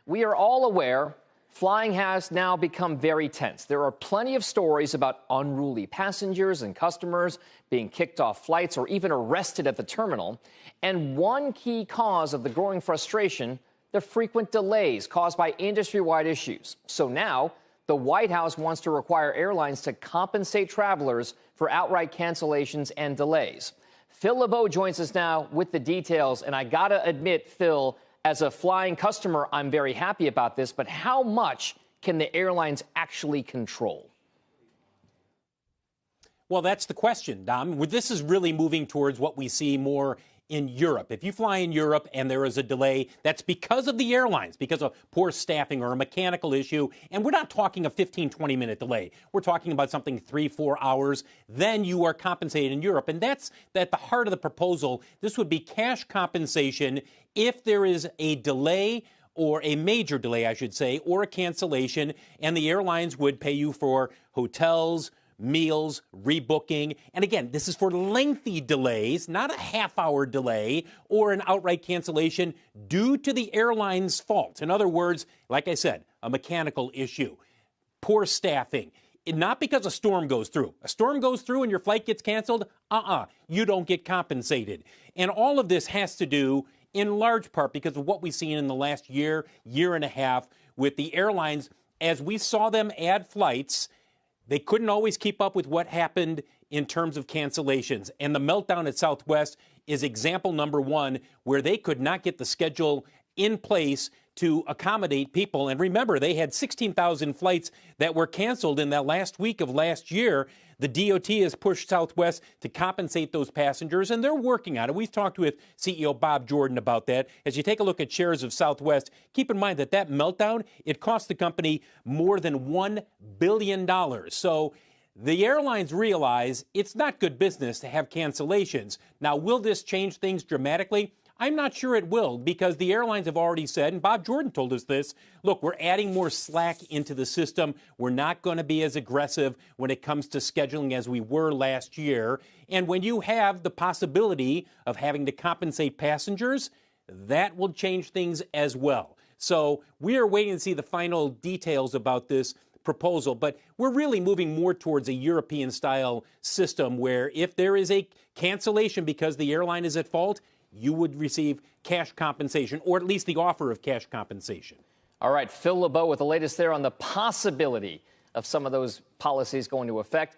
We are all aware flying has now become very tense. There are plenty of stories about unruly passengers and customers being kicked off flights or even arrested at the terminal. And one key cause of the growing frustration, the frequent delays caused by industry-wide issues. So now, the White House wants to require airlines to compensate travelers for outright cancellations and delays. Phil LeBeau joins us now with the details. And I got to admit, Phil, as a flying customer, I'm very happy about this. But how much can the airlines actually control? Well, that's the question, Dom. This is really moving towards what we see more in Europe. If you fly in Europe and there is a delay, that's because of the airlines, because of poor staffing or a mechanical issue. And we're not talking a 15, 20-minute delay. We're talking about something 3-4 hours. Then you are compensated in Europe. And that's at the heart of the proposal. This would be cash compensation if there is a delay, or a major delay, I should say, or a cancellation, and the airlines would pay you for hotels, meals, rebooking. And again, this is for lengthy delays, not a half-hour delay or an outright cancellation due to the airline's fault. In other words, like I said, a mechanical issue, poor staffing. Not because a storm goes through. A storm goes through and your flight gets canceled, you don't get compensated. And all of this has to do in large part because of what we've seen in the last year, year and a half with the airlines. As we saw them add flights, they couldn't always keep up with what happened in terms of cancellations. And the meltdown at Southwest is example number one, where they could not get the schedule in place to accommodate people. And remember, they had 16,000 flights that were canceled in that last week of last year. The DOT has pushed Southwest to compensate those passengers, and they're working on it. We've talked with CEO Bob Jordan about that. As you take a look at shares of Southwest, keep in mind that meltdown, it cost the company more than $1 billion. So the airlines realize it's not good business to have cancellations. Now, will this change things dramatically? I'm not sure it will, because the airlines have already said, and Bob Jordan told us this, look, we're adding more slack into the system. We're not going to be as aggressive when it comes to scheduling as we were last year. And when you have the possibility of having to compensate passengers, that will change things as well. So we are waiting to see the final details about this proposal, but we're really moving more towards a European-style system where if there is a cancellation because the airline is at fault, you would receive cash compensation, or at least the offer of cash compensation. All right, Phil LeBeau with the latest there on the possibility of some of those policies going into effect.